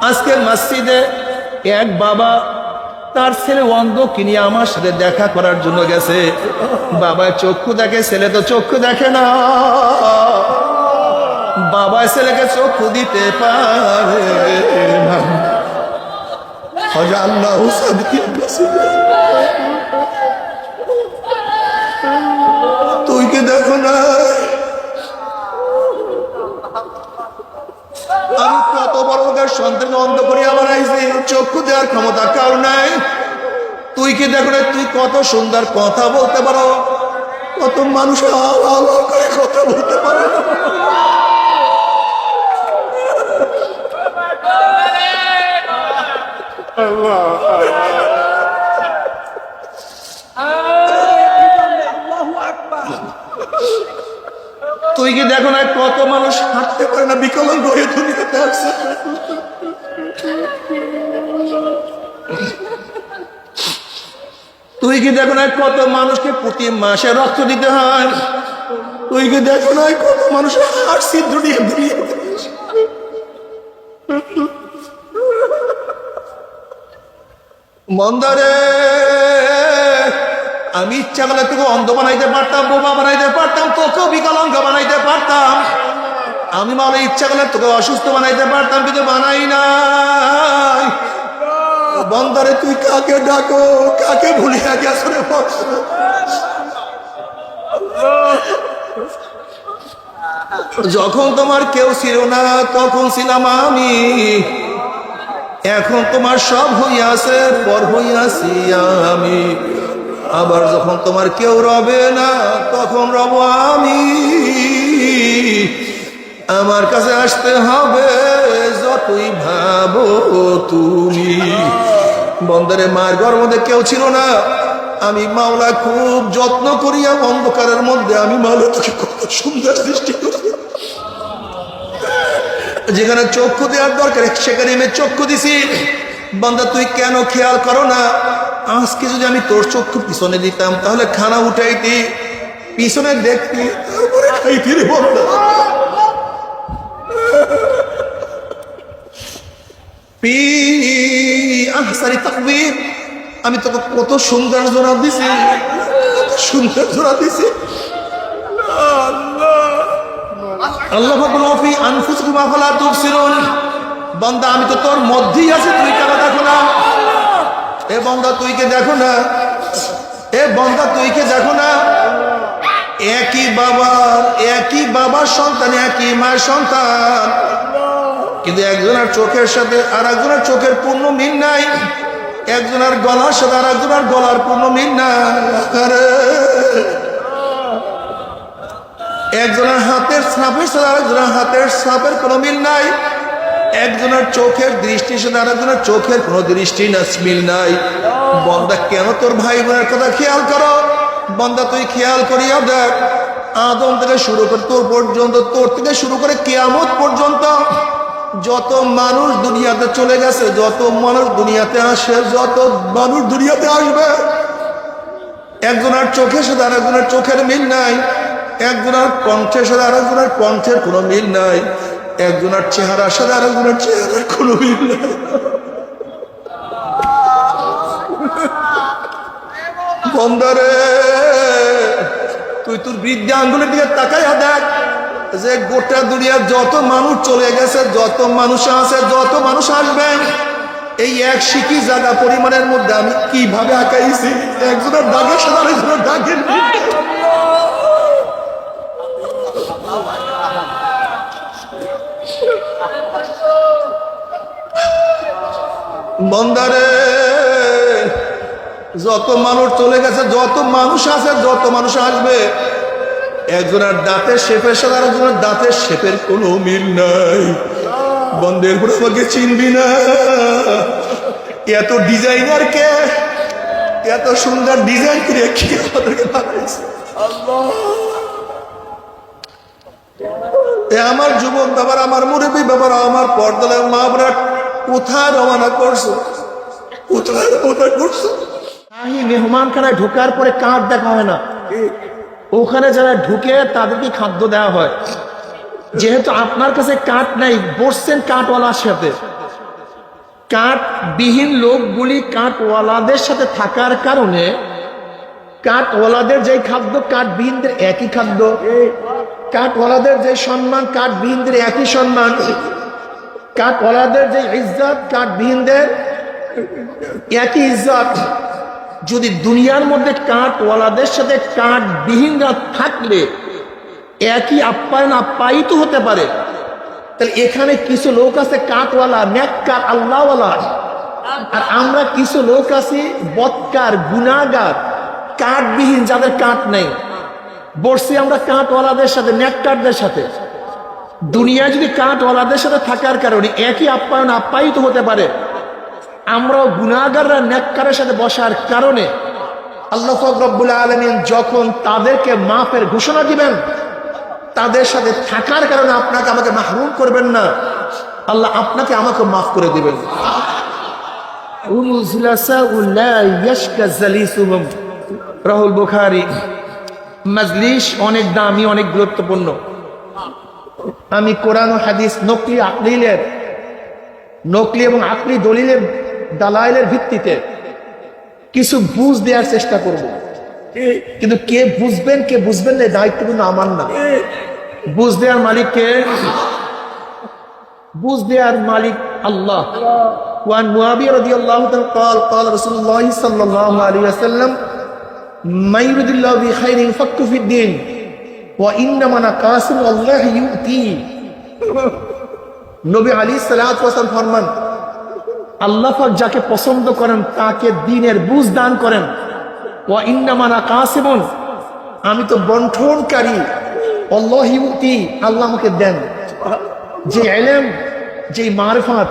আজকে মসজিদে এক বাবা তার ছেলে অন্ধকে নিয়ে আমার সাথে দেখা করার জন্য গেছে। বাবা চক্ষু দেখে, ছেলে তো চক্ষু দেখে না। বাবা ছেলেকে চক্ষু দিতে পারে না। আল্লাহ তুই কি দেখো না আমি কত বড় সন্তান অন্ধ করিয়া বানাইছি, চক্ষু দেওয়ার ক্ষমতা কার নাই। তুই কি দেখো না তুই কত সুন্দর কথা বলতে পারো, কত মানুষ করে কথা বলতে পারো। তুই কি দেখো না কত মানুষ হাঁটতে পারে না, বিকলাঙ্গ হয়ে দুনিয়াতে আসছে। তুই কি দেখো না কত মানুষকে প্রতি মাসে রক্ত দিতে হয়। তুই কি দেখো না কত মানুষ হার্ট ছিদ্র দিয়ে দুনিয়াতে। মন্দারে আমি ইচ্ছা করলে তোকে অন্ধ বানাইতে পারতাম, বোবা বানাইতে পারতাম, তোকেও বিকলাঙ্গ বানাইতে পারতাম। আমি মানে ইচ্ছা করলে তোকে অসুস্থ বানাইতে পারতাম, কিন্তু বানাই নাই। বন্দারে তুই কাকে ডাকো, কাকে ভুলিয়া গেছ রে। যখন তোমার কেউ ছিল না তখন ছিলাম আমি, এখন তোমার সব হইয়াছে, পর হইয়াছি আমি। আবার যখন তোমার কেউ রবে না তখন রব আমি। আমার কাছে আসতে হবে যতই ভাবো তুমি। বন্দরে মায়ের ঘর মধ্যে কেউ ছিল না, আমি মাওলা খুব যত্ন করিয়া অন্ধকারের মধ্যে আমি মাওলা তোকে কত সুন্দর সৃষ্টি করি। যেখানে চক্ষু দেওয়ার দরকার সেখানে আমি চক্ষু দিছি। বান্দা তুই কেন খেয়াল করো না, আজকে যদি আমি তোর চক্ষু পিছনে দিতাম তাহলে খানা উঠাইতি, পিছনে দেখতি, তারপরে খাইতি রে বন্দা। আমি তোকে কত সুন্দর জোড়া দিছি, কত সুন্দর জোড়া দিছি। আল্লাহ বান্দা আমি তো তোর মধ্যেই আছি, তুই কেন দেখো না? এ বান্দা তুই কে দেখো না, এ বান্দা তুই কে দেখো না? একই বাবার সন্তান, একই মায়ের সন্তান, কিন্তু একজনের চোখের সাথে আর একজনের চোখের পূর্ণ মিল নাই, একজনের গলার সাথে আর একজনের গলার পূর্ণ মিল নাই, একজনের হাতের ছাপের সাথে আর একজনের হাতের ছাপের কোনো মিল নাই, একজনের চোখের দৃষ্টির সাথে আর একজনের চোখের কোনো দৃষ্টি না মিল নাই। বন্দা কেন তোর ভাই বোনের কথা খেয়াল করো? বন্দা তুই খেয়াল করিয়া দেখ, আদম থেকে শুরু করে তোর পর্যন্ত, তোর থেকে শুরু করে কিয়ামত পর্যন্ত যত মানুষ দুনিয়াতে চলে গেছে, যত মানুষ দুনিয়াতে আসে, যত মানুষ দুনিয়াতে আসবে, একজনের চোখের সাথে আর একজনের চোখের মিল নাই, একজনের কণ্ঠের সাথে আর একজনের কণ্ঠের কোনো মিল নাই, একজনের চেহারার সাথে আর একজনের চেহারার কোনো মিল নাই। বন্দরে তুই তোর বৃদ্ধি আঙ্গুলের দিকে তাকাইয়া দেখ, যে গোটা দুনিয়ার যত মানুষ চলে গেছে, যত মানুষ আছে, যত মানুষ আসবেন, এই এক শিকি জায়গা পরিমাণের মধ্যে আমি কিভাবে আঁকাইছি, একজনের দাগের সাথে আরেকজনের দাগের। বন্দারে যত মানুষ চলে গেছে, যত মানুষ আছে, যত মানুষ আসবে, একজনের দাঁতের শেপের সাথে আরেকজনের দাঁতের শেপের কোনো মিল নাই। বন্ধের পরে আমাকে চিনবি না, এত ডিজাইনার কে, এত সুন্দর ডিজাইন করে কি আমাদেরকে বানাইছে আল্লাহ। আমার যুবক বাবার, আমার মুরব্বী বাবার, আমার পর্দার মা বাবা কোথায় রওনা করছো, কোথায় রওনা করছো? মেহমান খানায় ঢোকার পরে কার্ড দেখা হয় না, ওখানে যারা ঢুকে তাদেরকে খাদ্য দেওয়া হয়। যেহেতু আপনার কাছে কার্ড নাই, বসছেন কার্ডওয়ালার সাথে, কাঠবিহীন লোকগুলি কাঠওয়ালাদের সাথে থাকার কারণে কাঠওয়ালাদের যে খাদ্য কাঠবিহীনদের একই খাদ্য, কাঠওয়ালাদের যে সম্মান কাঠবিহীনদের একই সম্মান, কাঠওয়ালাদের যে ইজ্জত কাঠবিহীনদের একই ইজ্জত। যদি দুনিয়ার মধ্যে কাঠওয়ালাদের সাথে কাঠবিহীনরা থাকলে একই আপ্যায়ন আপ্যায়িত হতে পারে, তাহলে এখানে কিছু লোক আছে কাঠওয়ালা, নেককার, আল্লাহওয়ালা, আর আমরা কিছু লোক আছি বদকার, গুনাহগার, কাঠবিহীন, যাদের কাঠ নেই। বসছি আমরা কাঠওয়ালাদের সাথে, নেককারদের সাথে। দুনিয়ায় যদি কাঠওয়ালাদের সাথে থাকার কারণে একই আপ্যায়ন আপ্যায়িত হতে পারে, আমরাও গুনাহগাররা নেককারের সাথে বসার কারণে আল্লাহ পাক রব্বুল আলামিন যখন তাদেরকে মাফের ঘোষণা দিবেন, তাদের সাথে থাকার কারণে আপনাকে আমাকে মাহরুম করবেন না, আল্লাহ আপনাকে আমাকে মাফ করে দিবেন। রাহুল বুখারী। মাজলিস অনেক দামি, অনেক গুরুত্বপূর্ণ। আমি কোরআন ও হাদিস নকলি এবং আকলি দলিলের দালাইলের ভিত্তিতে কিছু বুঝ দেওয়ার চেষ্টা করব, কিন্তু কে বুঝবেন কে বুঝবেন না দায়িত্ব কিন্তু আমার না। বুঝ দেওয়ার মালিক কে? বুঝ দেওয়ার মালিক আল্লাহ। ওয়ান মুআবিয়া রাদিয়াল্লাহু তাআলা قال قال رسول الله صلى الله عليه وسلم ما يريد الله بخير يفقه في الدين وانما قاسم الله يؤتي। নবী আলাইহিস সালাতু ওয়াস সালাম ফরমান, আল্লাহ পাক যাকে পছন্দ করেন তাকে দ্বীনের বুঝ দান করেন। ওয়া ইন্নামা আনা কাসিমুন, আমি তো বন্টনকারী। আল্লাহ ইউতি, আল্লাহ আমাকে দেন। যে ইলম, যে মারিফাত,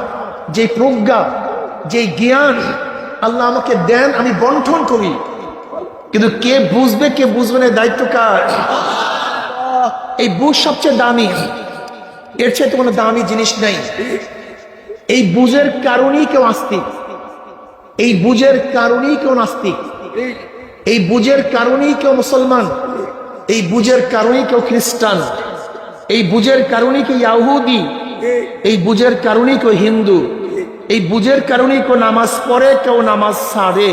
যে প্রজ্ঞা, যে জ্ঞান আল্লাহ আমাকে দেন, আমি বন্টন করি। কিন্তু কে বুঝবে কে বুঝবে না দায়িত্ব কার? এই বুঝ সবচেয়ে দামি, এর চেয়ে তো কোনো দামি জিনিস নাই। এই বুঝের কারণেই কেউ আস্তিক, এই বুঝের কারণেই কেউ নাস্তিক, এই বুঝের কারণেই কেউ মুসলমান, এই বুঝের কারণেই কেউ খ্রিস্টান, এই বুঝের কারণেই কেউ ইহুদি, এই বুঝের কারণেই কেউ হিন্দু, এই বুঝের কারণেই কেউ নামাজ পড়ে, কেউ নামাজ ছাড়ে,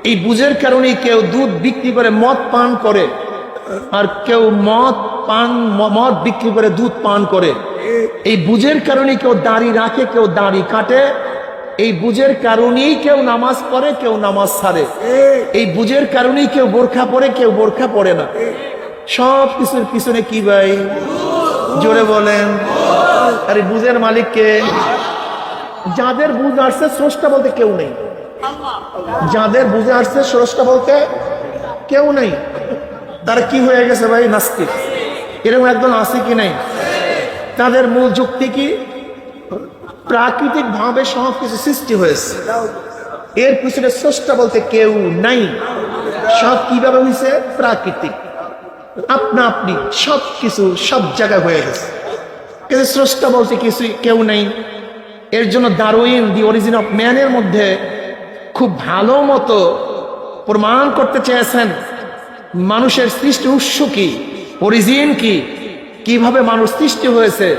এই বুঝের কারণেই কেউ দুধ বিক্রি করে মদ পান করে, আর কেউ মদ বিক্রি করে দুধ পান করে। এই বুঝের কারণে কেউ দাড়ি রাখে, কেউ দাড়ি কাটে। এই বুঝের কারণেই কেউ নামাজ পড়ে, কেউ নামাজ ছাড়ে। এই বুঝের কারণেই কেউ বোরখা পরে, কেউ বোরখা পরে না। সব কিছুর পিছনে কি ভাই? জোরে বলেন। আরে বুঝের মালিককে? যাদের বুঝ আসছে স্রষ্টা বলতে কেউ নেই, যাদের বুঝে আসছে স্রষ্টা বলতে কেউ নেই, তারা কি হয়ে গেছে ভাই? নাস্তিক। এরকম একদম আছে কি নাই? তাদের মূল যুক্তি কি? প্রাকৃতিক ভাবে সব কিছু সৃষ্টি হয়েছে, এর পিছনে স্রষ্টা বলতে কেউ নাই। সব কিভাবে হয়েছে? প্রাকৃতিক, আপনা আপনি সব কিছু সব জায়গায় হয়ে গেছে, কিন্তু স্রষ্টা বলতে কিছু কেউ নেই। এর জন্য ডারউইন দি অরিজিন অফ ম্যানের মধ্যে খুব ভালো মতো প্রমাণ করতে চেয়েছেন মানুষের সৃষ্টি উৎস কি, অরিজিন কি, কিভাবে মানুষ সৃষ্টি হয়েছে।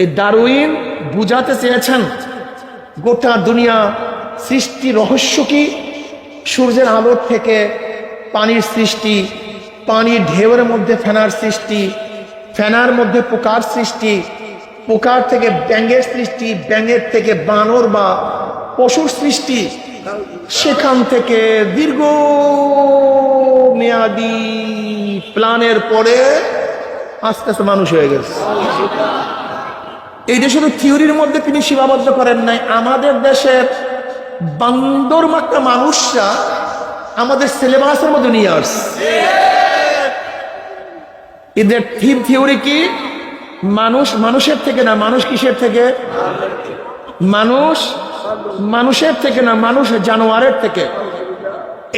এই ডারউইন বুঝাতে চেয়েছেন গোটা দুনিয়া সৃষ্টি রহস্য কি। সূর্যের আলোর থেকে পানির সৃষ্টি, পানির ঢেউয়ের মধ্যে ফেনার সৃষ্টি, ফেনার মধ্যে পোকার সৃষ্টি, পোকার থেকে ব্যাঙের সৃষ্টি, ব্যাঙের থেকে বানর বা পশুর সৃষ্টি, সেখান থেকে দীর্ঘ মেয়াদি প্ল্যানের পরে আস্তে আস্তে মানুষ হয়ে গেছে। এইটা শুধু থিওরির মধ্যে তিনি সীমাবদ্ধ করেন নাই। আমাদের দেশের বান্দর মাত্রা মানুষরা আমাদের সিলেবাসের মধ্যে নিয়ে আসছে। এদের থিওরি কি? মানুষ মানুষের থেকে না, মানুষ কিসের থেকে? মানুষ মানুষের থেকে না, মানুষ জানোয়ারের থেকে।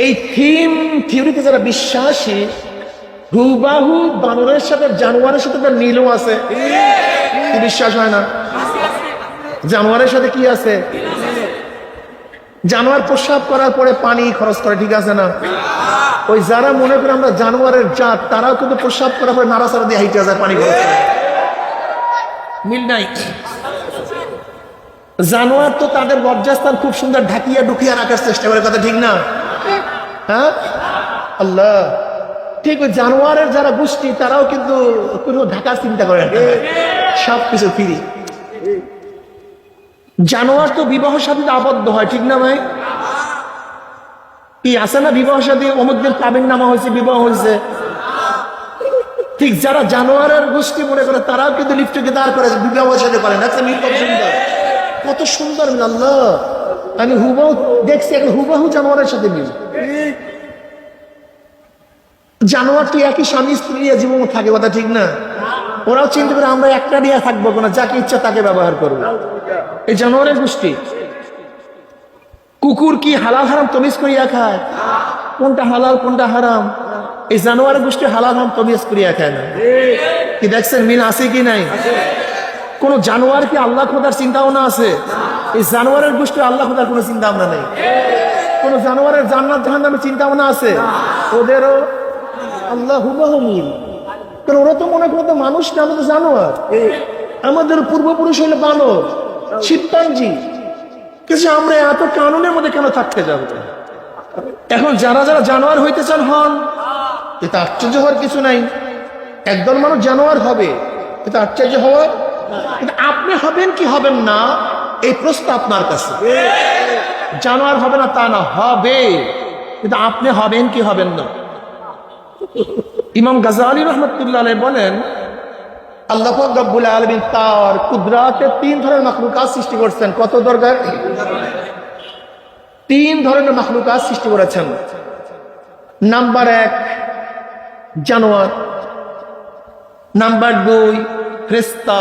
এই থিওরিতে যারা বিশ্বাসী, হুবাহু বানরের সাথে জানোয়ারের সাথে তার মিলও আছে। বিশ্বাস হয় না? জানোয়ারের সাথে কি আছে? জানোয়ার প্রস্রাব করার পরে পানি খরচ করে, ঠিক আছে না? ওই যারা মনে করে আমরা জানোয়ারের জাত, তারাও কিন্তু প্রস্রাব করার পরে নাড়াচাড়া দিয়ে হাইটে যায়, পানি খরচ করে। মিল নাই। জানোয়ার তো তাদের লজ্জাস্থান খুব সুন্দর ঢাকিয়া ঢুকিয়া রাখার চেষ্টা করে, কথা ঠিক না? হ্যাঁ, আল্লাহ, ঠিক ওই জানোয়ারের যারা গোষ্ঠী তারাও কিন্তু কোনো ঢাকার চিন্তা করে না, সবকিছু ফিরি। জানোয়ার তো বিবাহ সাথে আবদ্ধ হয়, ঠিক না ভাই? কি আছে না বিবাহ সাথে অমুকদের কাবিন নামা হয়েছে, বিবাহ হয়েছে। ঠিক যারা জানোয়ারের গোষ্ঠী মনে করে তারাও কিন্তু লিফটকে দাঁড় করে বিবাহ সাথে করে না। কত সুন্দর মিল, আল্লাহ, আমি হুবাহু দেখছি, এখন হুবাহু জানোয়ারের সাথে মিল। জানোয়ার তো একই স্বামী স্ত্রী জীবন থাকে, কথা ঠিক না? ওরাও চিন্তা করে আমরা একটা দিয়ে থাকবো না, যাকে ইচ্ছা তাকে ব্যবহার করবো। এই জানোয়ারের গোষ্ঠী। কুকুর কি হালাল হারাম তমিজ করিয়া খায়? কোনটা হালাল কোনটা হারাম এই জানোয়ারের গোষ্ঠী হালাল হারাম তমিজ করিয়া খায় না। কি দেখছেন মিল আছে কি নাই? কোন জানোয়ার কি আল্লাহ খোদার চিন্তা ভাবনা আছে? এই জানোয়ারের গোষ্ঠী আল্লাহ খোদার কোনো চিন্তা ভাবনা নেই। কোন জানোয়ারের জান্নাত জাহান্নামের চিন্তা ভাবনা আছে? ওদেরও আল্লাহ হুবহু মিল। কারণ ওরা তো মনে করতো মানুষ না, আমাদের জানোয়ার। আমাদের পূর্বপুরুষ হইলে বানর, শিবপাঞ্জি। কিন্তু আমরা এত কানুনের মধ্যে কেন থাকতে যাবো? এখন যারা যারা জানোয়ার হইতে চান হন, এটা আশ্চর্য হওয়ার কিছু নাই। একদল মানুষ জানোয়ার হবে, এটা আশ্চর্য হওয়ার। কিন্তু আপনি হবেন কি হবেন না এই প্রশ্ন আপনার কাছে। জানোয়ার হবে না তা না, হবে, কিন্তু আপনি হবেন কি হবেন না। ইমাম গাজালি রহমতুল্লাহ আলাইহি বলেন, আল্লাহ পাক রব্বুল আলামিন তার কুদরাতে 3 ধরনের মাখলুকাত সৃষ্টি করেছেন। কত দরকার? 3 ধরনের মাখলুকাত সৃষ্টি করেছেন। নাম্বার 1 জানোয়ার, নাম্বার 2 ফেরেশতা,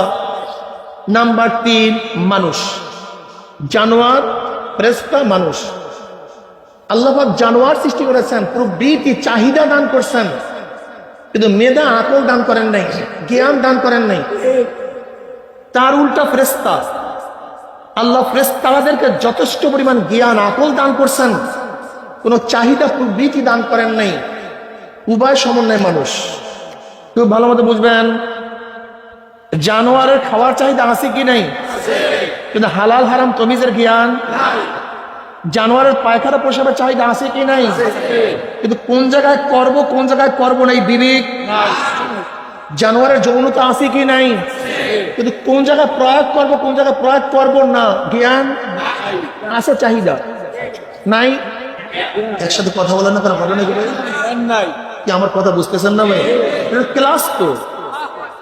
নাম্বার 3 মানুষ। জানোয়ার, ফেরেশতা, মানুষ। আল্লাহ পাক জানোয়ার সৃষ্টি করেছেন, প্রবৃত্তি চাহিদা দান করছেন, কিন্তু মেধা আকল দান করেন নাই, জ্ঞান দান করেন নাই। তার উল্টা ফেরেশতা, আল্লাহ ফেরেশতাদেরকে যথেষ্ট পরিমাণ জ্ঞান আকল দান করছেন, কোন চাহিদা প্রবৃত্তি দান করেন নাই। উভয় সমন্বয় মানুষ। খুব ভালো মতো বুঝবেন, জানোয়ারের খাওয়ার চাহিদা আছে কি নাই? কিন্তু হালাল হারাম তমিজের জ্ঞান। জানোয়ারের পায়খানা প্রসাবের চাহিদা আছে কি নাই? কিন্তু কোন জায়গায় করব কোন জায়গায় করব না এই বিবেক। জানোয়ারের যৌনতা আছে কি নাই? কিন্তু কোন জায়গায় প্রয়োগ করব কোন জায়গায় প্রয়োগ করব না জ্ঞান আছে, চাহিদা নাই। একসাথে কথা বলেন না, কেন ঘটনা কি আমার কথা বুঝতেছেন না ভাই? ক্লাস তো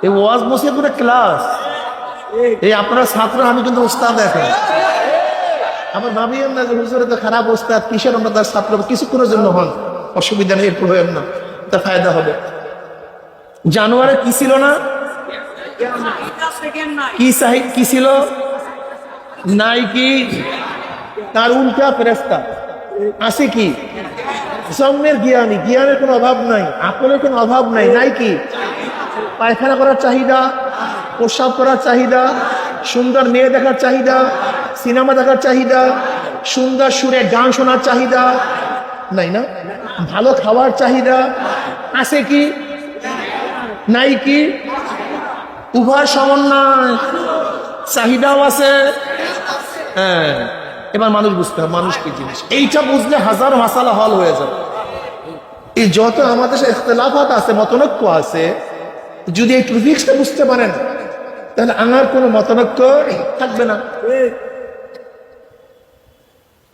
এই ওয়াজ মসজিদ পুরো ক্লাস। এই আপনারা ছাত্র, আমি কিন্তু উস্তাদ। এখন আমার ভাবিয়েন না যে হুজুরে তো খারাপ ওস্তাদ, কিসের আমরা তার ছাত্র, কিছুক্ষণের জন্য হন, অসুবিধা নেই, এরপর হইেন না, তা ফায়দা হবে। জানোয়ারে কি ছিল না? কি ছিল? নাই কি? তার উল্টা ফেরেশতা আছে কি? জন্মের জ্ঞানী, জ্ঞানের কোনো অভাব নাই, আকলের কোনো অভাব নাই। নাই কি? পায়খানা করার চাহিদা, প্রস্রাব করার চাহিদা, সুন্দর মেয়ে দেখার চাহিদা, সিনেমা দেখার চাহিদা, সুন্দর সুরে গান শোনার চাহিদা নাই না? ভালো খাওয়ার চাহিদা আছে কি? নাই কি? উভয় সমন্বয়, চাহিদাও আছে। হ্যাঁ, এবার মানুষ বুঝতে হবে মানুষ কি জিনিস। এইটা বুঝলে হাজার মাসালা হল হয়ে যাবে। এই যত আমাদের ইখতিলাফাত আছে, মতনৈক্য আছে, যদি এই টপিকসটা বুঝতে পারেন তাহলে আমার কোনো মতনৈক্য থাকবে না।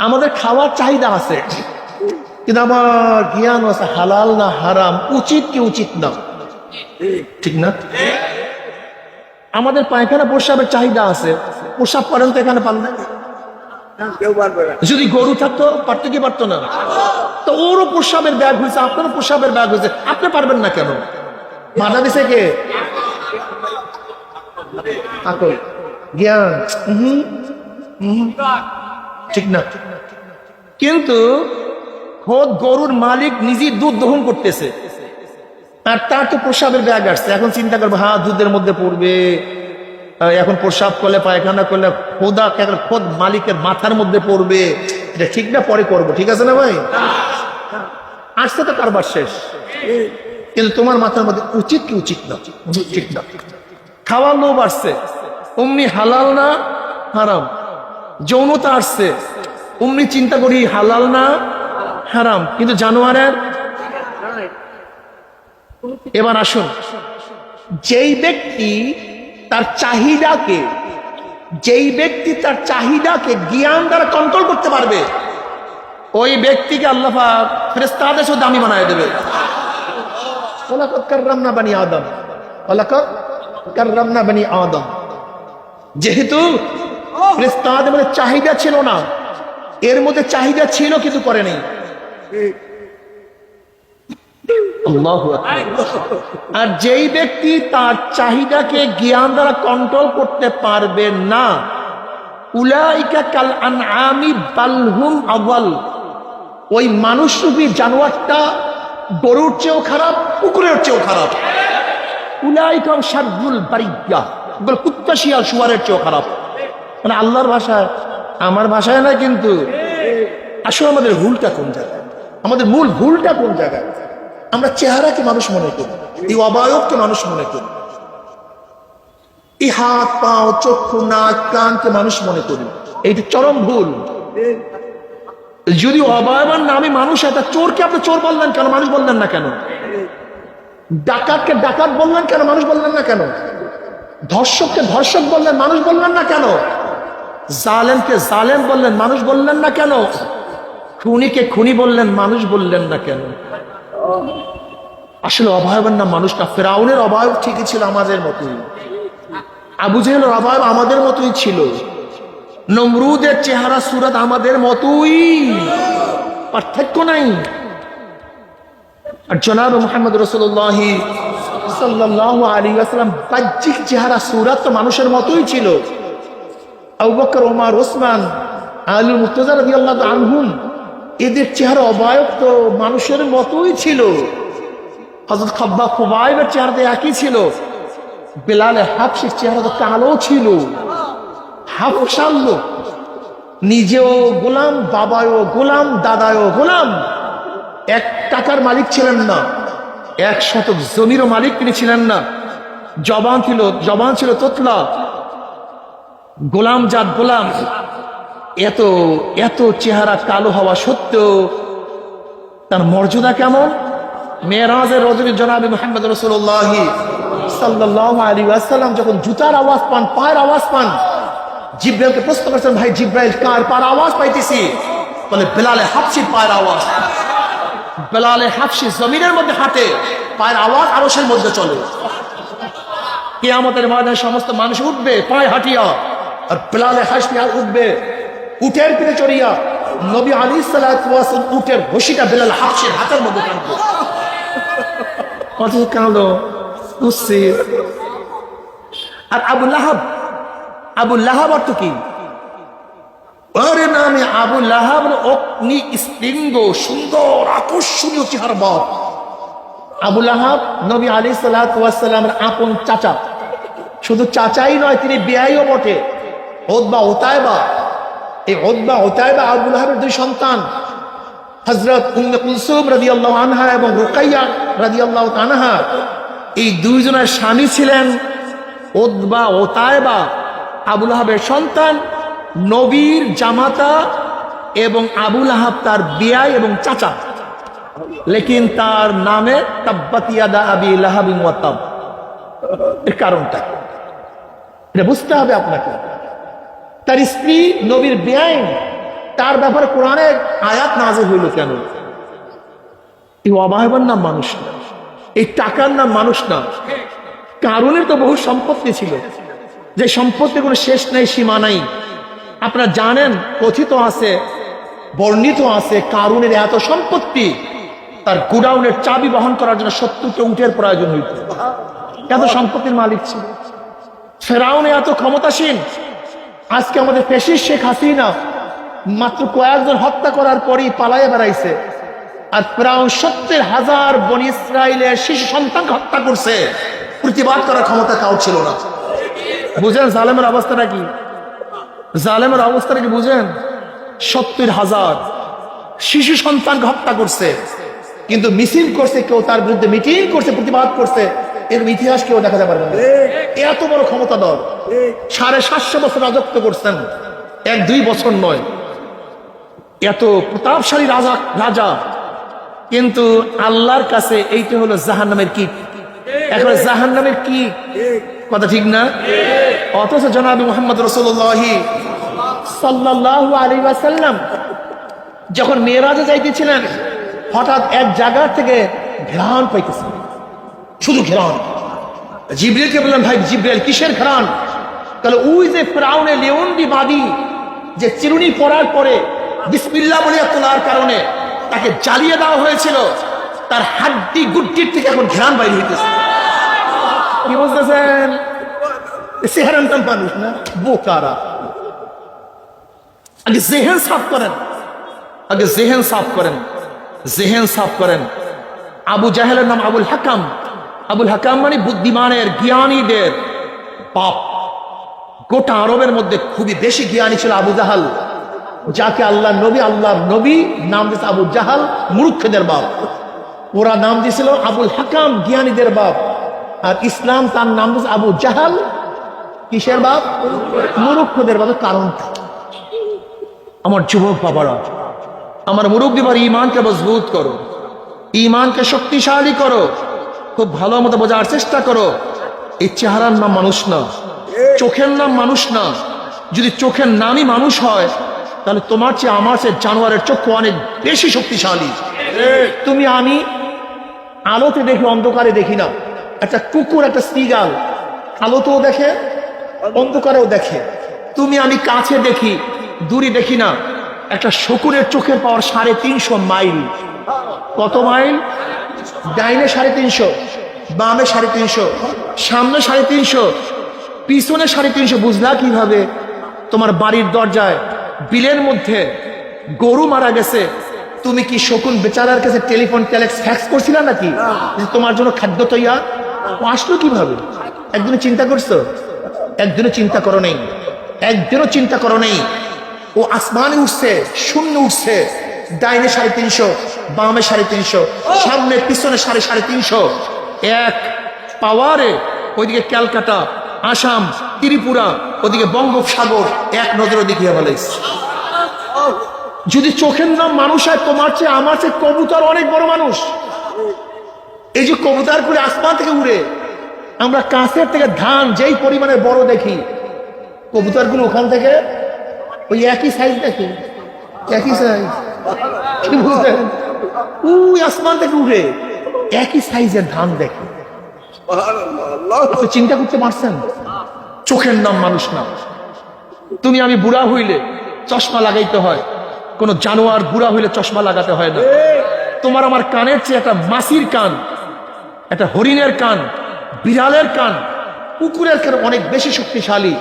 আমাদের খাওয়ার চাহিদা আছে, কিন্তু আমার জ্ঞান আছে হালাল না হারাম, উচিত কি উচিত না, ঠিক না? আমাদের পায়খানা প্রস্রাবের চাহিদা আছে, প্রস্রাব করেন তো এখানে পান না? যদি গরু থাকতো পারতো কি পারতো না? তো ওরও প্রস্রাবের ব্যাগ হয়েছে, আপনারও প্রস্রাবের ব্যাগ হয়েছে, আপনি পারবেন না কেন? বাধা দিছে কে? আকল, জ্ঞান, ঠিক না? কিন্তু খোদ গরুর মালিক নিজেই দুধ দহন করতেছে, আর তার তো প্রস্রাবের ব্যাগ আসছে। এখন চিন্তা করবো, হ্যাঁ দুধের মধ্যে পড়বে, এখন প্রস্রাব করলে পায়খানা করলে খোদ মালিকের মাথার মধ্যে পড়বে, এটা ঠিক না? পরে করবো, ঠিক আছে না ভাই? আসছে তো কারবার শেষ। কিন্তু তোমার মাথার মধ্যে উচিত কি উচিত না, ঠিক না? খাওয়ার লোভ আসছে, অমনি হালাল না হারাম, যৌনতা আসছে, অমনি চিন্তা করি হালাল না হারাম, কিন্তু জানোয়ারের। এবার আসুন, যেই ব্যক্তি তার চাহিদাকে জ্ঞান দ্বারা কন্ট্রোল করতে পারবে, ওই ব্যক্তিকে আল্লাহ পাক ফেরেশতাদের সাথে দামি বানায় দেবে। ওয়ালাকাদ কাররামনা বানি আদম, ওয়ালাকাদ কাররামনা বানি আদম। যেহেতু ফেরেশতাদের মধ্যে চাহিদা ছিল না, এর মধ্যে চাহিদা ছিল কিন্তু করে নেই। আল্লাহু আকবার। আর যেই ব্যক্তি তার চাহিদাকে জ্ঞান দ্বারা কন্ট্রোল করতে পারবে না, উলাইকা কাল আনআমি বাল হুম আযাল, ওই মানুষরূপী জানোয়ারটা গরুর চেয়েও খারাপ, কুকুরের চেয়েও খারাপ। উলাইকা শাররুল বারিয়া, কুত্তা শিয়াল শুয়ারের চেয়েও খারাপ। মানে আল্লাহর ভাষায়, আমার ভাষায় না কিন্তু। আসলে আমাদের ভুলটা কোন জায়গায়? আমাদের মূল ভুলটা কোন জায়গায়? আমরা চেহারাকে মানুষ মনে করি, এই অবয়বকে মানুষ মনে করি, এই হাত পাও চক্ষু নাক কানকে মানুষ মনে করি। এইটা চরম ভুল। যদি অবয়বের নামে মানুষ, এটা চোরকে আপনি চোর বললেন কেন, মানুষ বললেন না কেন? ডাকাতকে ডাকাত বললেন কেন, মানুষ বললেন না কেন? ধর্ষককে ধর্ষক বললেন, মানুষ বললেন না কেন? জালেমকে জালেম বললেন, মানুষ বললেন না কেন? খুনিকে খুনি বললেন, মানুষ বললেন না কেন? আসলে অবয়বের নাম মানুষ না। ফেরাউনের অবয়ব ঠিকই ছিল আমাদের মতোই, আবু জেহেলের অবয়ব আমাদের মতোই ছিল, নমরুদের চেহারা সুরত আমাদের মতোই, পার্থক্য নাই। আর জনাব মুহাম্মদ রাসূলুল্লাহ সাল্লাল্লাহু আলাইহি ওয়াসাল্লাম বাহ্যিক চেহারা সুরত তো মানুষের মতোই ছিল। আবু বকর, ওমর, ওসমান, আলী মুর্তজা রাদিয়াল্লাহু আনহুম, এদের চেহারা অবয়ব তো মানুষের মতোই ছিল। হযরত খাব্বাব খুবাইবের চেহারা তো একই ছিল। বেলাল হাবশির চেহারা তো কালো ছিল, হাবশার লোক, নিজেও গোলাম, বাবাও গোলাম, দাদাও গোলাম। 1 টাকার মালিক ছিলেন না, 1 শতক জমিরও মালিক তিনি ছিলেন না। জবান ছিল তোতলা, গোলাম জাত গোলাম। এত এত চেহারা কালো হওয়া সত্ত্বেও তার মর্যাদা কেমন? মেরাজের রজনী জনাবে মুহাম্মদ রাসূলুল্লাহ সাল্লাল্লাহু আলাইহি ওয়াসাল্লাম যখন জুতার আওয়াজ পান, পায়ের আওয়াজ পান, জিব্রাইলকে প্রশ্ন করেছেন, ভাই জিব্রাইল, কার পায়ের আওয়াজ পাইতেছি? বলে বেলালে হাবশির পায়ের আওয়াজ। বেলালে হাবশি জমিনের মধ্যে হাঁটে, পায়ের আওয়াজ আরশের মধ্যে চলে। কিয়ামতের ময়দানে সমস্ত মানুষ উঠবে পায়ে হাঁটিয়া, আর বেলালে হাবশি উঠবে উটের পিঠে চড়িয়া। নবী আলাইহিস সালাতু ওয়াস সালাম উটের ঘষিটা বেলাল হাবশির হাতের মধ্যে টানবে। কত কালো কুসি। আর আবু লাহাব অর্থ কি? ওর নামে আবু লাহাব, অগ্নি স্পৃঙ্গ, সুন্দর আকর্ষণীয় চেহারা বাপ। আবু লাহাব নবী আলাইহিস সালাতু ওয়াস সালামের আপন চাচা, শুধু চাচাই নয়, তিনি বিয়াইও বটে। উতবা উতাইবা, এই উতবা উতাইবা আবু লাহাবের 2 সন্তান, হযরত উম্মে কুলসুম রাদিয়াল্লাহু আনহা এবং রুকাইয়া রাদিয়াল্লাহু আনহা। এই 2 জনের স্বামী ছিলেন উতবা উতাইবা, আবু লাহাবের সন্তান, নবীর জামাতা, এবং আবু লাহাব তার বিয়াই এবং চাচা। লেকিন তার নামে তাব্বাত ইয়াদা আবি লাহাবিন ওয়া তাব। এর কারণটা এটা বুঝতে হবে আপনাকে। তার স্ত্রী নবীর বিয়াই, তার ব্যাপারে কোরআনে আয়াত নাযিল হইল কেন? এই অবয়বের নাম মানুষ না, এই টাকার নাম মানুষ না। কারুনের তো বহু সম্পত্তি ছিল, যে সম্পত্তির কোনো শেষ নাই, সীমা নাই। আপনারা জানেন, কথিত আছে, বর্ণিত আছে, কারুনের এত সম্পত্তি, তার গোডাউনের চাবি বহন করার জন্য 70টা উটের প্রয়োজন হইত। এত সম্পত্তির মালিক ছিল। ফেরাউন এত ক্ষমতাসীন। আজকে আমাদের ফ্যাসিস্ট শেখ হাসিনা মাত্র কয়েকজন হত্যা করার পরই পালাইয়া বেড়াইছে। আর ফেরাউন 70,000 বনি ইসরাইলের শিশু সন্তানকে হত্যা করছে। প্রতিবাদ করার ক্ষমতা কাউ ছিল না। বুঝেন জালেমের অবস্থাটা কি? জালেমের অবস্থাটা কি বুঝেন? 70,000 শিশু সন্তানকে হত্যা করছে, কিন্তু মিছিল করছে কেউ, তার বিরুদ্ধে মিটিং করছে, প্রতিবাদ করছে। এর ইতিহাস কেউ দেখাতে পারবে না। এত বড় ক্ষমতাধর, 750 বছর রাজত্ব করছেন। 1-2 বছর নয়, এত প্রতাপশালী রাজা, কিন্তু আল্লাহর কাছে এইটা হলো জাহান্নামের কীট। এখন জাহান্নামের কীট, কথা ঠিক না? অথচ জনাব মুহাম্মদ রাসূলুল্লাহ সাল্লাল্লাহু আলাইহি ওয়াসাল্লাম যখন মেরাজে যাইতেছিলেন, হঠাৎ এক জায়গা থেকে ঘ্রাণ পাইতেছেন, শুধু ঘ্রাণ। জিবরিলকে বললেন, ভাই জিবরিল, কিসের ঘ্রাণ? তাহলে ওই যে ফিরআউনের লিওনডি বাদী যে চিরুনি পরার পরে বিসমিল্লাহ বলে তোলার কারণে তাকে জ্বালিয়ে দেওয়া হয়েছিল, তার হাড্ডি গুড্ডির থেকে এখন ঘ্রাণ বাইরে হইতেছে। কি বুঝতেছেন? সেহারান্তাম মানুষ না, বোকারা। আগে জেহেন সাফ করেন, আগে জেহেন সাফ করেন, জেহেন সাফ করেন। আবু জাহেলের নাম আবুল হাকাম। আবুল হাকাম মানে বুদ্ধিমানের, জ্ঞানীদের বাপ। গোটা আরবের মধ্যে খুবই বেশি জ্ঞানী ছিল আবু জাহাল, যাকে আল্লাহর নবী নাম দিয়েছে আবু জাহাল, মূর্খদের বাপ। ওরা নাম দিয়েছিল আবুল হাকাম, জ্ঞানীদের বাপ। আর ইসলাম তার নাম দিয়েছে আবু জাহাল, কিসের বাপ? মূর্খদের বাপ। কারণ আমার যুবক বাবারা, আমার মুরব্বী বাবার ঈমানকে মজবুত করো, ঈমানকে শক্তিশালী করো, খুব ভালো মতো বোঝার চেষ্টা করো। এই চেহারার নাম মানুষ না, চোখের নাম মানুষ না। যদি চোখের নামই মানুষ হয়, তাহলে তোমার চেয়ে আমার চেয়ে জানোয়ারের চক্ষু অনেক বেশি শক্তিশালী। তুমি আমি আলোতে দেখি, অন্ধকারে দেখি না। একটা কুকুর, একটা সিগাল আলোতেও দেখে, অন্ধকারেও দেখে। তুমি আমি কাছে দেখি, দূরে দেখি না। একটা শকুনের চোখের পাওয়ার 350 মাইল। কত মাইল? ডাইনে 350, বামে 350, সামনে 350, পিছনে 350। বুঝলা কিভাবে? তোমার বাড়ির দরজায় বিলের মধ্যে গরু মারা গেছে, তুমি কি শকুন বেচারার কাছে টেলিফোন, টেলেক্স, ফ্যাক্স করছিলা নাকি যে তোমার জন্য খাদ্য তৈয়ার? ও আসলো কিভাবে? একদিনও চিন্তা করছো? একদিনও চিন্তা করো নেই, একদিনও চিন্তা করো নেই। ও আসমানে উঠছে, শূন্য উঠছে, ডাইনে 350, বামে 350, সামনে পিছনে 350। এক পাওয়ারে ওইদিকে ক্যালকাটা, আসাম, ত্রিপুরা, ওদিকে বঙ্গোপসাগর এক নজরে দেখিয়ে ফেলাইছে। যদি চোখের নাম মানুষ হয়, তোমার চেয়ে আমার চেয়ে কবুতর অনেক বড় মানুষ। এই যে কবুতর করে আসমান থেকে উড়ে, আমরা কাছের থেকে ধান যেই পরিমাণে বড় দেখি, কবুতর গুলো ওখান থেকে ওই একই সাইজ দেখে, একই সাইজ। কি বুঝলেন? ওই আসমান থেকে উড়ে একই সাইজের ধান দেখে। আপনি চিন্তা করতে পারছেন? চোখের নাম মানুষ না। তুমি আমি বুড়া হইলে চশমা লাগাইতে হয়, কোন জানোয়ার বুড়া হইলে চশমা লাগাতে হয় না। তোমার আমার কানের চেয়ে একটা মাছির কান, একটা হরিণের কান, বিড়ালের কান, কুকুরের কান অনেক বেশি শক্তিশালী।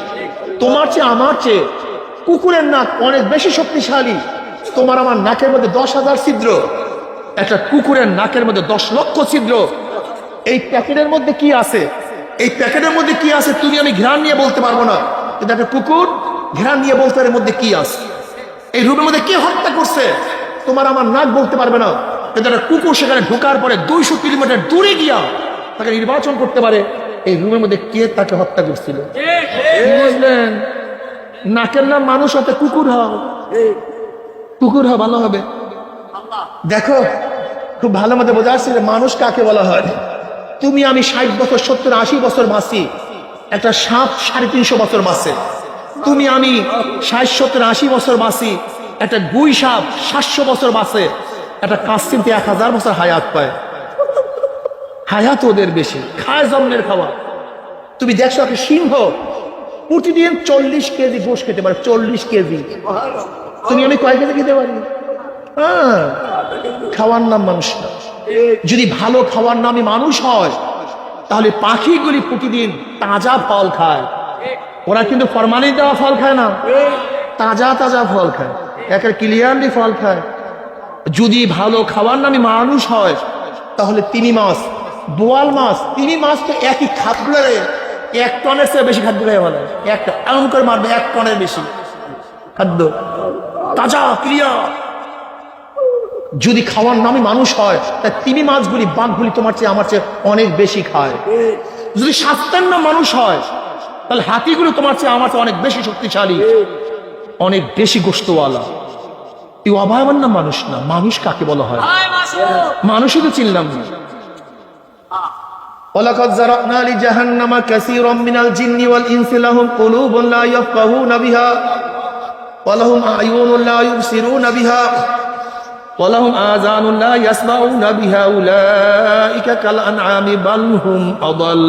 তোমার চেয়ে আমার চেয়ে কুকুরের নাক অনেক বেশি শক্তিশালী। তোমার আমার নাকের মধ্যে 10,000 ছিদ্র, একটা কুকুরের নাকের মধ্যে 10 লক্ষ ছিদ্র। এই প্যাকেটের মধ্যে কি আছে, এই প্যাকেটের মধ্যে কি আছে তুমি আমি ঘ্রাণ নিয়ে বলতে পারবো না, কিন্তু একটা কুকুর ঘ্রাণ নিয়ে বলতে এর মধ্যে কি আছে। এই রুমের মধ্যে কে হত্যা করছে তোমার আমার নাক বলতে পারবে না, কিন্তু একটা কুকুর সেখানে ঢোকার পরে 200 কিলোমিটার দূরে গিয়া তাকে নির্বাচন করতে পারে এই রুমের মধ্যে কে তাকে হত্যা করছিল। বুঝলেন? নাকের নাম মানুষ হতে কুকুর হও, কুকুর হও, ভালো হবে। দেখো খুব ভালো মতো বোঝা যাচ্ছে মানুষ কাকে বলা হয়। তুমি আমি 60 বছর, 70, 80 বছর বাঁচি, একটা সাপ 350 বছর বাঁচে। তুমি আমি 60, 70, 80 বছর বাঁচি, একটা গুই সাপ 700 বছর বাঁচে। একটা কাশ্চিনতে 1000 বছর হায়াত পায়। হায়াত ওদের বেশি, খায় জন্মের খাওয়া। তুমি দেখছো একটা সিংহ প্রতিদিন 40 কেজি গোশ খেতে পারে, 40 কেজি। তুমি আমি কয় কেজি খেতে পারি? হ্যাঁ, খাওয়ার নাম মানুষ না। যদি ভালো খাওয়ার নামই মানুষ হয়, তাহলে পাখিগুলি প্রতিদিন তাজা ফল খায়। ওরা কিন্তু ফরমালিন দেওয়া ফল খায় না, তাজা তাজা ফল খায়, একের ক্লিয়ারলি ফল খায়। যদি ভালো খাওয়ার নামে মানুষ হয়, তাহলে তিমি মাছ, বোয়াল মাছ, তিমি মাছ তো একই খাদ্য, 1 টনের চেয়ে বেশি খাদ্য খায় বলে, একটা এমন করে মারবে 1 টনের বেশি খাদ্য, তাজা ক্লিয়ার। যদি খাওয়ার নামে মানুষ হয়, তা তিমি মাছগুলি, বাঘগুলি তোমার চেয়ে আমার চেয়ে অনেক বেশি খায়। যদি স্বাস্থ্যের নাম মানুষ হয়, তাহলে হাতিগুলো তোমার চেয়ে আমার চেয়ে অনেক বেশি শক্তিশালী। অনেক বেশি গোশতওয়ালা। তুই অভাবন না মানুষ না, মানুষ কাকে বলা হয়? মানুষই তো চিনলাম না। ওয়ালাকাদ যারানা লিজাহান্নামা কাসীরাম মিনাল জিন্নি ওয়াল ইনসি লাহুম কুলুবুন লা ইয়াফকাহুনা বিহা ওয়া লাহুম আ'য়ুনুন লা ইউবসিরুনা বিহা ওয়া লাহুম আযানুন লা ইয়াসমাউনা বিহা উলাইকা কাল আনআমি বাল হুম আদাল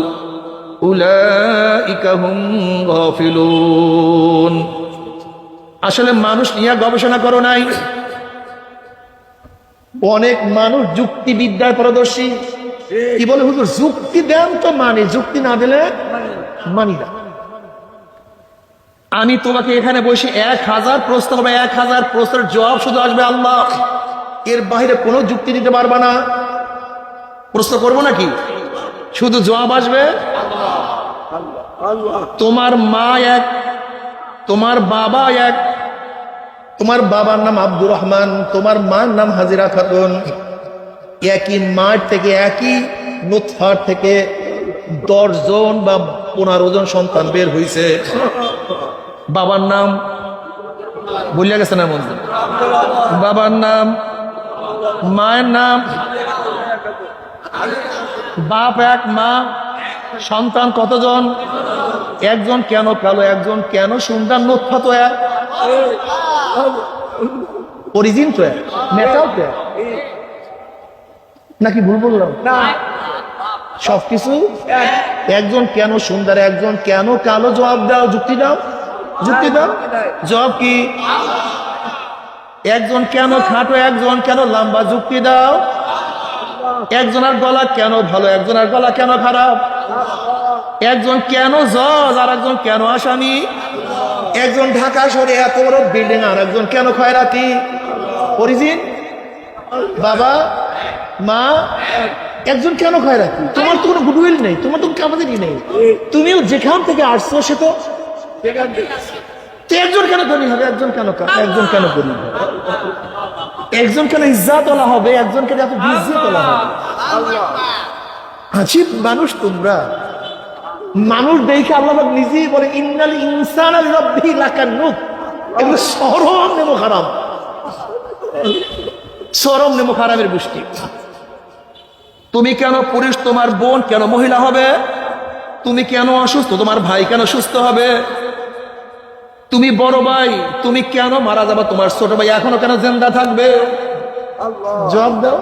উলাইকা হুম গাফিলুন। আসলে মানুষ নিয়ে গবেষণা করো নাই। অনেক মানুষ যুক্তিবিদ্যায় পারদর্শী। কি বলে হুজুর, যুক্তি দেন তো মানে, যুক্তি না দিলে মানি না। আমি তোমাকে এখানে বসে 1000 প্রশ্ন হবে, 1000 প্রশ্নের জবাব শুধু আসবে আল্লাহ, এর বাইরে কোনো যুক্তি দিতে পারবা না। প্রশ্ন করবো নাকি, শুধু জবাব আসবে। তোমার মা এক, তোমার বাবা এক। তোমার বাবার নাম আব্দুর রহমান, তোমার মার নাম হাজিরা খাতুন। একই মার থেকে, একই নুতফার থেকে 10 জন বা 15 জন সন্তান বের হয়েছে। বাবার নাম বলিয়া গেছে না মন্দির, বাবার নাম, মায়ের নাম, বাপ এক, মা, সন্তান কতজন? একজন। কেন কালো, একজন কেন সুন্দর? নুতফা তো এক, অরিজিন তো এক, মেটাও তো এক। নাকি ভুল বললাম? সবকিছু একজন কেন সুন্দর, একজন কেন কালো? জবাব দাও, যুক্তি দাও, যুক্তি দাও। জবাব কি? একজন কেন খাটো, একজন কেন লম্বা? যুক্তি দাও। একজনের গলা কেন ভালো, একজনের গলা কেন খারাপ? একজন কেন জজ আর একজন কেন আসামি? একজন ঢাকা শহরে এত বড় বিল্ডিং আর একজন কেন খয়রাতি? অরিজিন বাবা মা, একজন কেন খয়রাতি? তোমার তো কোনো গুডউইল নেই, তোমার তো কামাদেরই নেই। তুমিও যেখান থেকে আসছো সে তো একজন কেন ধনী হবে, একজন কেন, একজন কেন গরিব হবে, একজন কেন ইজ্জাতওয়ালা হবে, একজন কেন এত বিজ্জতওয়ালা হবে? আজীব মানুষ তোমরা। মানুষ দেখে আল্লাহ নিজেই বলে ইন্নাল ইনসানা লিরাব্বিহি লাকানুত। এগুলো শরম নেমো খারাপ, শরম নেমো খারাপের গোষ্ঠী। তুমি কেন পুরুষ, তোমার বোন কেন মহিলা হবে? তুমি কেন অসুস্থ, তোমার ভাই কেন সুস্থ হবে? তুমি বড় ভাই, তুমি কেন মারা যাবে, তোমার ছোট ভাই এখনো কেন জিন্দা থাকবে? জবাব দাও।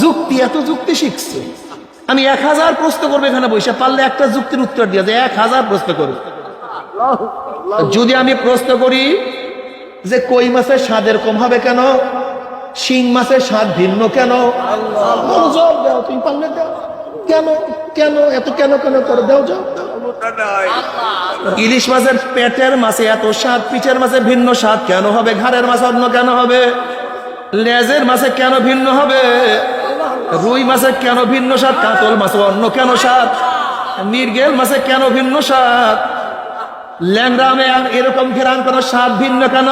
যুক্তি, এত যুক্তি শিখছে। আমি 1000 প্রশ্ন করবো এখানে বসে, পারলে একটা যুক্তির উত্তর দিয়ে যায়। 1000 প্রশ্ন করবো। যদি আমি প্রশ্ন করি যে কই মাছের স্বাদ এরকম হবে কেন, শিং মাছের স্বাদ ভিন্ন কেন, জবাব দাও। তুমি পারলে দাও। কেন কেন এত কেন কেন করে দাও, জবাব দাও। ইলিশ মাছের পেটের মাছে এত স্বাদ, পিঠের মাছে ভিন্ন স্বাদ কেন হবে? ঘাড়ের মাছ অন্য কেন হবে? লেজের মাছে কেন ভিন্ন হবে? রুই মাছে কেন ভিন্ন স্বাদ? কাতল মাছে অন্য কেন স্বাদ? মৃগেল মাছে কেন ভিন্ন স্বাদ? ল্যাংড়ামে এরকম ঘেরান কেন, স্বাদ ভিন্ন কেন?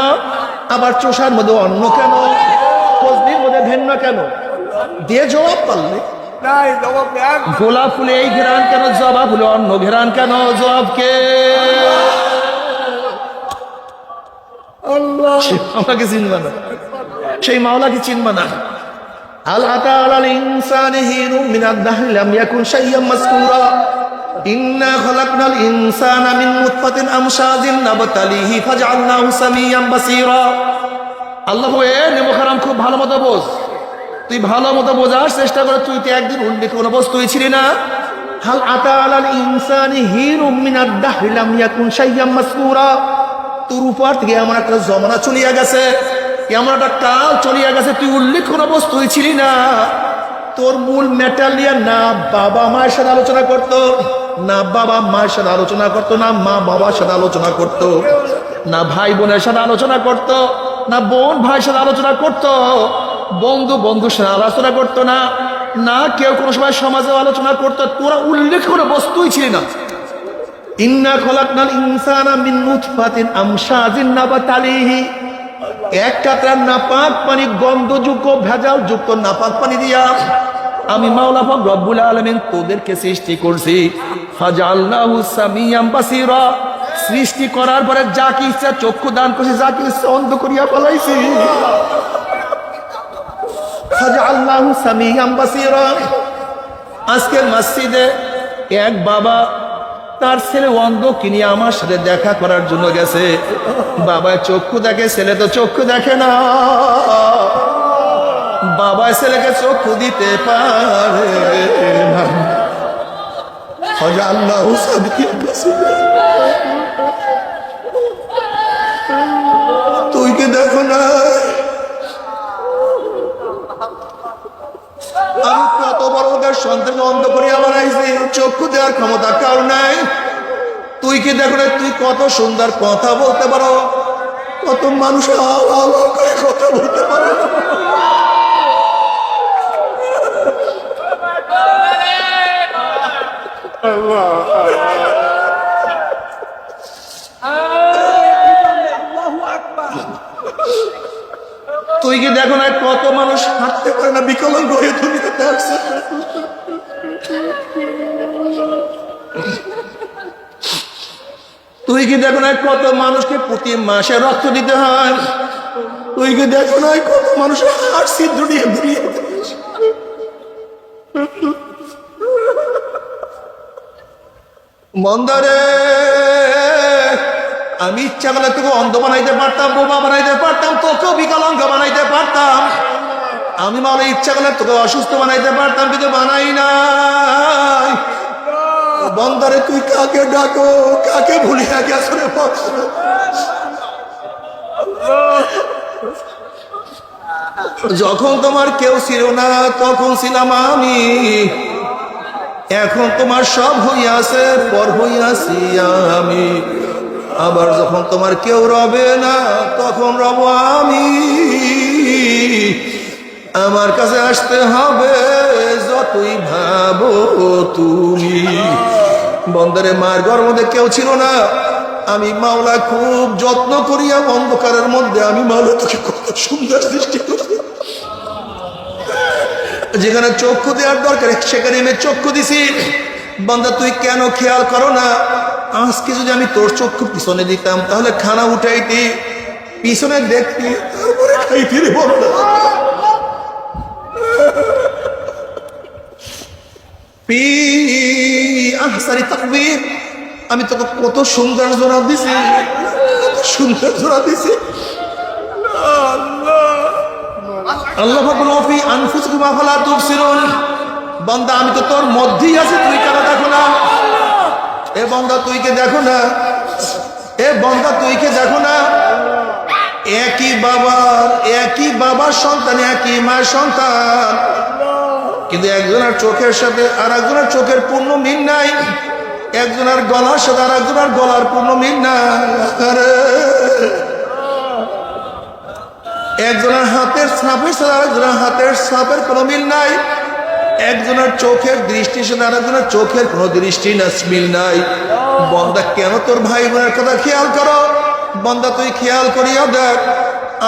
আবার চোষার মধ্যে অন্য কেন, ফজলির মধ্যে ভিন্ন কেন? দিয়ে জবাব পারলে। গোলাপ ফুলে এই ঘেরান কেন, জবা ফুলে অন্য ঘেরান কেন? জবাব কে? আমাকে চিনবা না, সেই মাওলাকে চিনবা না। আল আতা আলাল ইনসানি হিনুম মিনাদ দাহরি লাম ইয়াকুন শাইয়্যাম মাযকুরা ইন্না খালাকনাল ইনসানা মিন নুতফাতিন আমশাজিন নাবতালিহি ফাজআলনাহু সামিয়াম বাসীরা। আল্লাহ এ নেমো খারাম খুব ভালো মতো বোঝ, তুই ভালো মতো বোঝার চেষ্টা করে। তুই তো একদিন উল্লেখ কোনো বস্তুই ছিলি না। হাল আতা আলাল ইনসানি হিনুম মিনাদ দাহরি লাম ইয়াকুন শাইয়্যাম মাযকুরা। তোর উপর থেকে এমন একটা জমানা চলিয়া গেছে, এমন একটা কাল চলিয়া গেছে, তুই উল্লেখ কোনো বস্তুই ছিলি না। তোর মূল মেটাল নিয়ে না বাবা মায়ের সাথে আলোচনা করতো, না বাবা মায়ের সাথে আলোচনা করতো, না মা বাবার সাথে আলোচনা করতো, না ভাই বোনের সাথে আলোচনা করতো, না বোন ভাইয়ের সাথে আলোচনা করতো, বন্ধু বন্ধুর সাথে আলোচনা করতো না, না কেউ কোনো সময় সমাজে আলোচনা করতো। তোরা উল্লেখ কোনো বস্তুই ছিলি না। ইন্না খলাকনাল ইনসানা মিন নুতফাতিন আমশাজিন নাবতালিহি। এক কাতরা নাপাক পানি, গন্ধযুক্ত ভেজাল যুক্ত নাপাক পানি দিয়া আমি মাওলা পাক রব্বুল আলামিন তোদেরকে সৃষ্টি করছি। ফাজআলনাহু সামিয়াম বাসীরা, সৃষ্টি করার পরে যাকে ইচ্ছা চক্ষু দান করছি, যাকে ইচ্ছা অন্ধ করিয়া ফেলাইছি। ফাজআলনাহু সামিআন বাসীরা। আজকে মসজিদে এক বাবা তার ছেলে অন্ধ কিনে আমার সাথে দেখা করার জন্য গেছে। বাবা চক্ষু দেখে, ছেলে তো চক্ষু দেখে না। বাবা ছেলেকে চক্ষু দিতে পারে না। ফাজআলনাহু সামিআন বাসীরা। তুই কি দেখো না আমি কত বড় ওদের সন্তান অন্ধ করিয়া বানাইছি, চক্ষু দেওয়ার ক্ষমতা কার নাই? তুই কি দেখো না তুই কত সুন্দর কথা বলতে পারো, কত মানুষ করে কথা বলতে পারো। তুই কি দেখো না কত মানুষ হাঁটতে পারে না, বিকলাঙ্গ হয়ে দুনিয়াতে আসছে। তুই কি দেখো না কত মানুষকে প্রতি মাসে রক্ত দিতে হয়। তুই কি দেখো না কত মানুষ হার্ট ছিদ্র দিয়ে দুনিয়াতে আসে। মন্দারে আমি ইচ্ছা করলে তোকে অন্ধ বানাইতে পারতাম, বোমা বানাইতে পারতাম, তোকেও বিকলাঙ্গ বানাইতে পারতাম। আমি মানে ইচ্ছা করলে তোকে অসুস্থ বানাইতে পারতাম, কিন্তু বানাই নাই। বন্দারে তুই কাকে ডাকো, কাকে ভুলিয়া গেছ রে? যখন তোমার কেউ ছিল না তখন ছিলাম আমি, এখন তোমার সব হইয়াছে, পর হইয়াছি আমি। আবার যখন তোমার কেউ রবে না তখন রব আমি। আমার কাছে আসতে হবে যতই ভাবো তুমি। বন্দরে মার ঘর মধ্যে কেউ ছিল না, আমি মাওলা খুব যত্ন করিয়া অন্ধকারের মধ্যে আমি মাওলা তোকে কত সুন্দর সৃষ্টি করি। যেখানে চক্ষু দেওয়ার দরকার সেখানে আমি চক্ষু দিছি। বান্দা তুই কেন খেয়াল করো না? আজকে যদি আমি তোর চক্ষু পিছনে দিতাম তাহলে খানা উঠাইতি, পিছনে দেখতি, তারপরে খাইতি রে বন্দা। আমি তোকে কত সুন্দর জোড়া দিছি, কত সুন্দর জোড়া দিছি। আল্লাহ বান্দা আমি তো তোর মধ্যেই আছি, তুই কেন দেখো না? এ বান্দা তুই কে দেখো না? এ বান্দা তুই কে দেখো না? একই বাবার সন্তান, একই মায়ের সন্তান, কিন্তু একজনের চোখের সাথে আর একজনের চোখের পূর্ণ মিল নাই, একজনের গলার সাথে আর একজনের গলার পূর্ণ মিল নাই। একজনের হাতের ছাপের সাথে আর একজনের হাতের ছাপের কোনো মিল নাই, একজনের চোখের দৃষ্টির সাথে আর একজনের চোখের কোনো দৃষ্টি না মিল নাই। বন্দা কেন তোর ভাই বোনের কথা খেয়াল করো? বন্দা তুই খেয়াল করিয়া দেখ,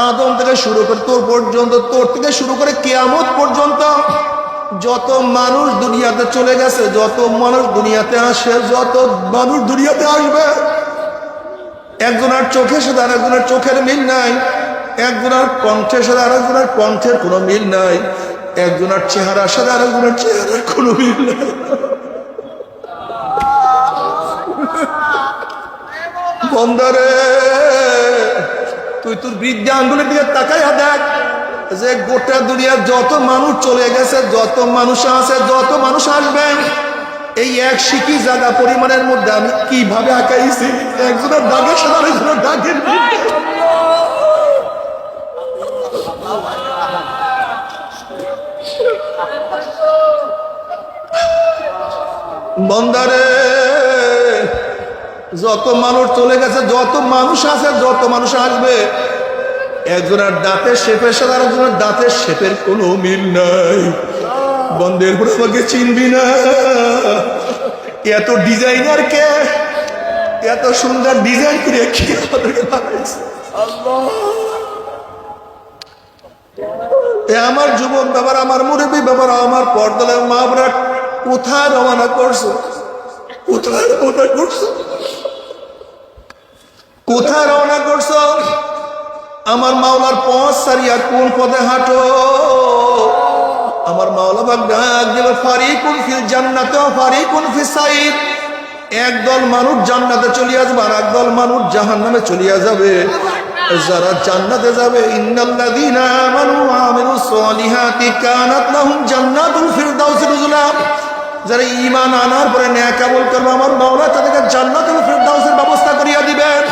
আদম থেকে শুরু করে তোর পর্যন্ত, তোর থেকে শুরু করে কিয়ামত পর্যন্ত যত মানুষ দুনিয়াতে চলে গেছে, যত মানুষ দুনিয়াতে আসে, যত মানুষ দুনিয়াতে আসবে, একজনের চোখের সাথে আর একজনের চোখের মিল নাই, একজনের কণ্ঠের সাথে আর একজনের কণ্ঠের কোনো মিল নাই, একজনের চেহারার সাথে আর একজনের চেহারার কোনো মিল নাই। বন্দারে তুই তোর বৃদ্ধা আঙ্গুলের দিকে তাকাইয়া দেখ, যে গোটা দুনিয়ার যত মানুষ চলে গেছে, যত মানুষ আছে, যত মানুষ আসবে, এই এক সিকি জায়গা পরিমাণের মধ্যে আমি কিভাবে আঁকাইছি। একজনের দাগের সাথে আরেকজনের দাগের বন্দারে যত মানুষ চলে গেছে, যত মানুষ আছে, যত মানুষ আসবে, একজনের দাঁতের শেপের সাথে আরেকজনের দাঁতের শেপের কোনো মিল নাই। বন্ধের পরে আমাকে চিনবি না। এত ডিজাইনার কে? এত সুন্দর ডিজাইন করে কে আমাদেরকে বানাইছে? আল্লাহ। আমার যুবক ব্যাপার, আমার মুরব্বী ব্যাপার, আমার পর্দার মা বোরা কোথায় রওনা করছো? কোথায় রওনা করছো? কোথায় রওনা করছো? আমার মাওলার পথ সারিয়া কোন পথে হাঁটো? আমার মাওলা পাক ডাক দিল, ফারিকুন ফিল জান্নাতে ওয়া ফারিকুন ফিস সাইর। একদল মানুষ জান্নাতে চলিয়া যাবে আর একদল মানুষ জাহান্নামে চলিয়া যাবে। যারা জান্নাতে যাবে, ইন্নাল্লাযীনা আমানু ওয়া আমিলুস সলিহাতি কানাত লাহুম জান্নাতুল ফিরদাউস নুজুলা। যারা ঈমান আনার পরে নেক আমল করবে, আমার মাওলা তাদেরকে জান্নাতুল ফিরদাউসের ব্যবস্থা করিয়া দিবেন।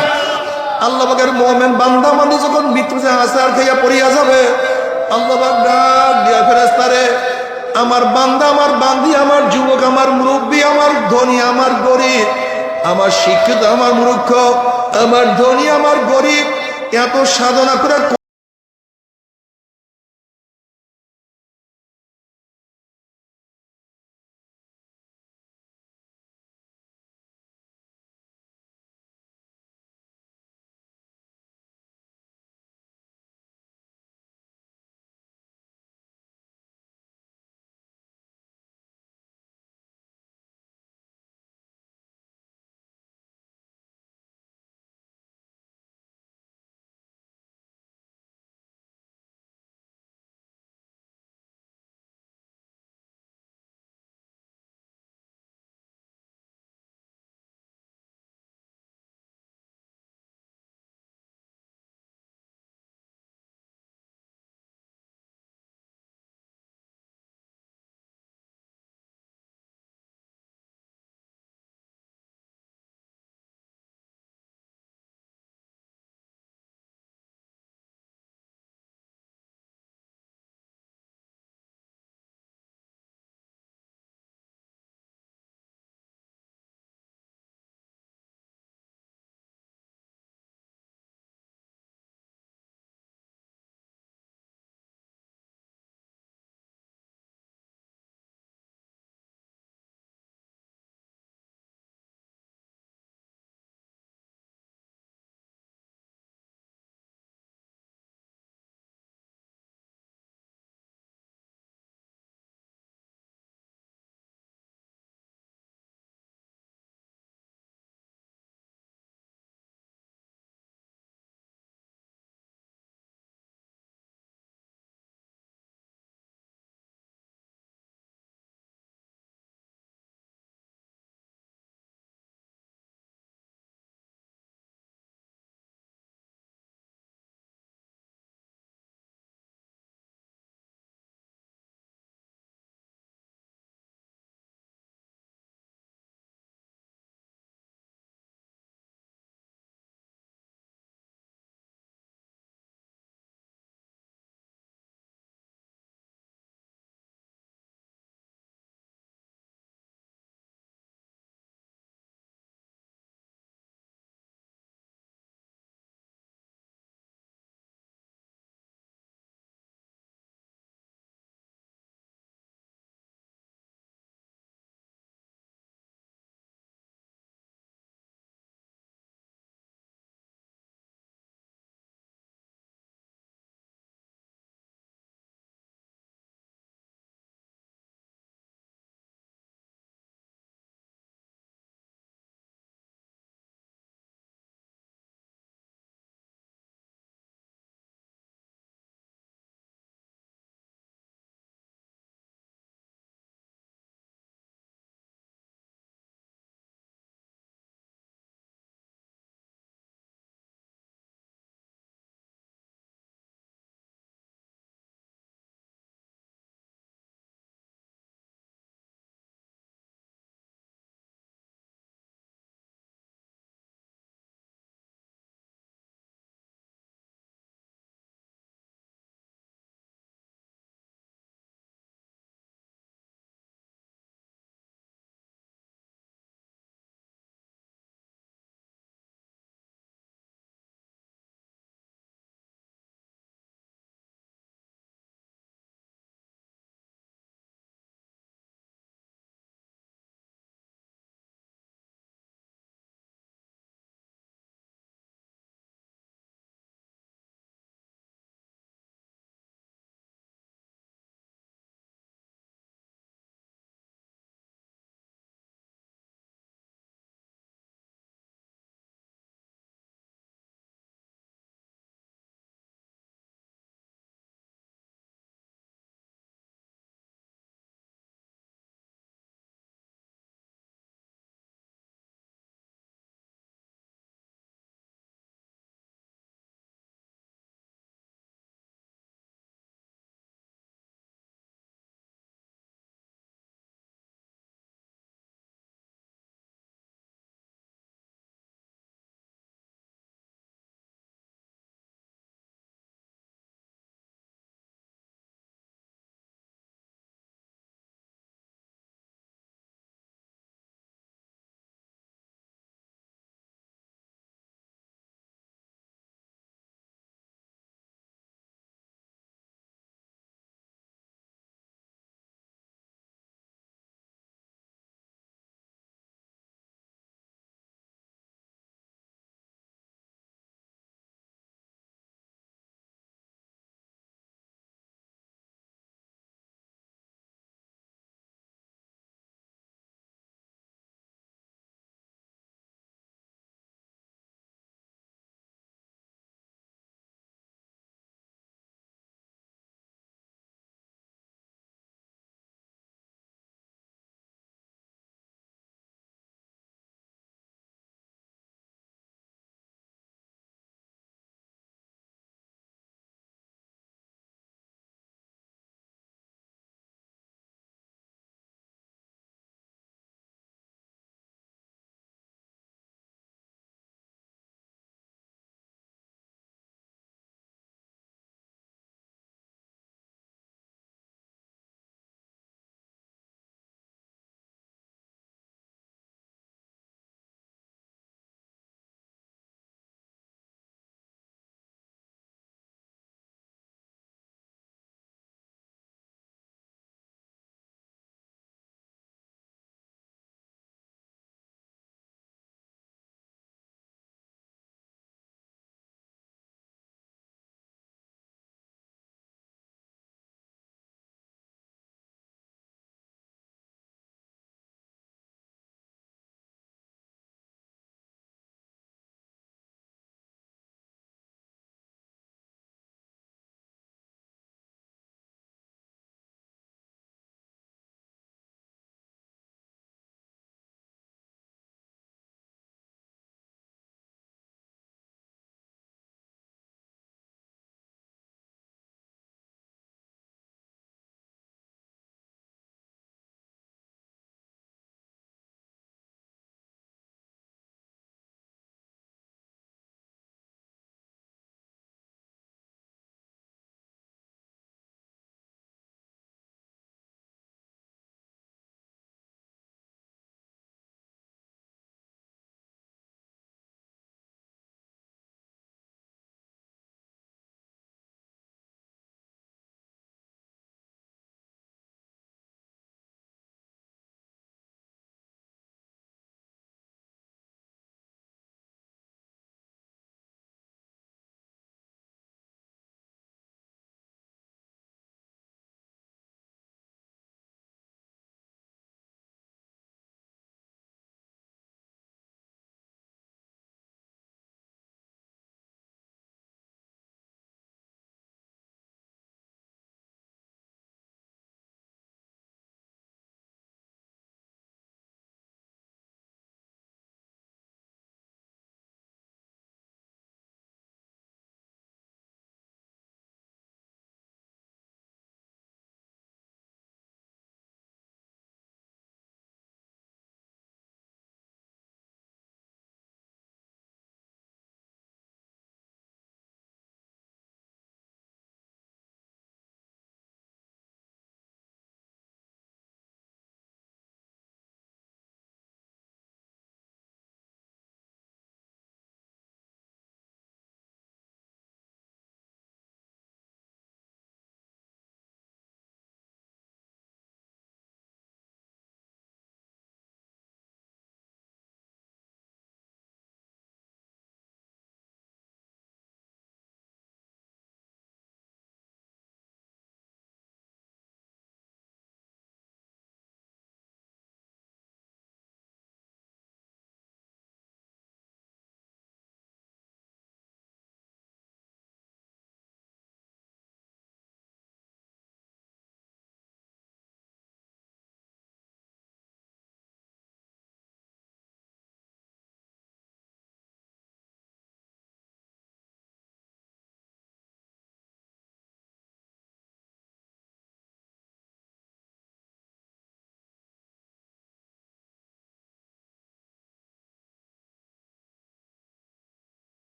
আল্লাহ পাকের মুমিন বান্দা মানে যখন মৃত্যুতে আসার খাইয়া পড়িয়া যাবে, আল্লাহ পাক ডাক দিয়া ফেরেশতারে, আমার বান্দা, আমার বান্দি, আমার যুবক, আমার মুরব্বী, আমার ধনী, আমার গরিব, আমার শিক্ষিত, আমার মূর্খ, আমার ধনী, আমার গরিব, এত সাধনা করে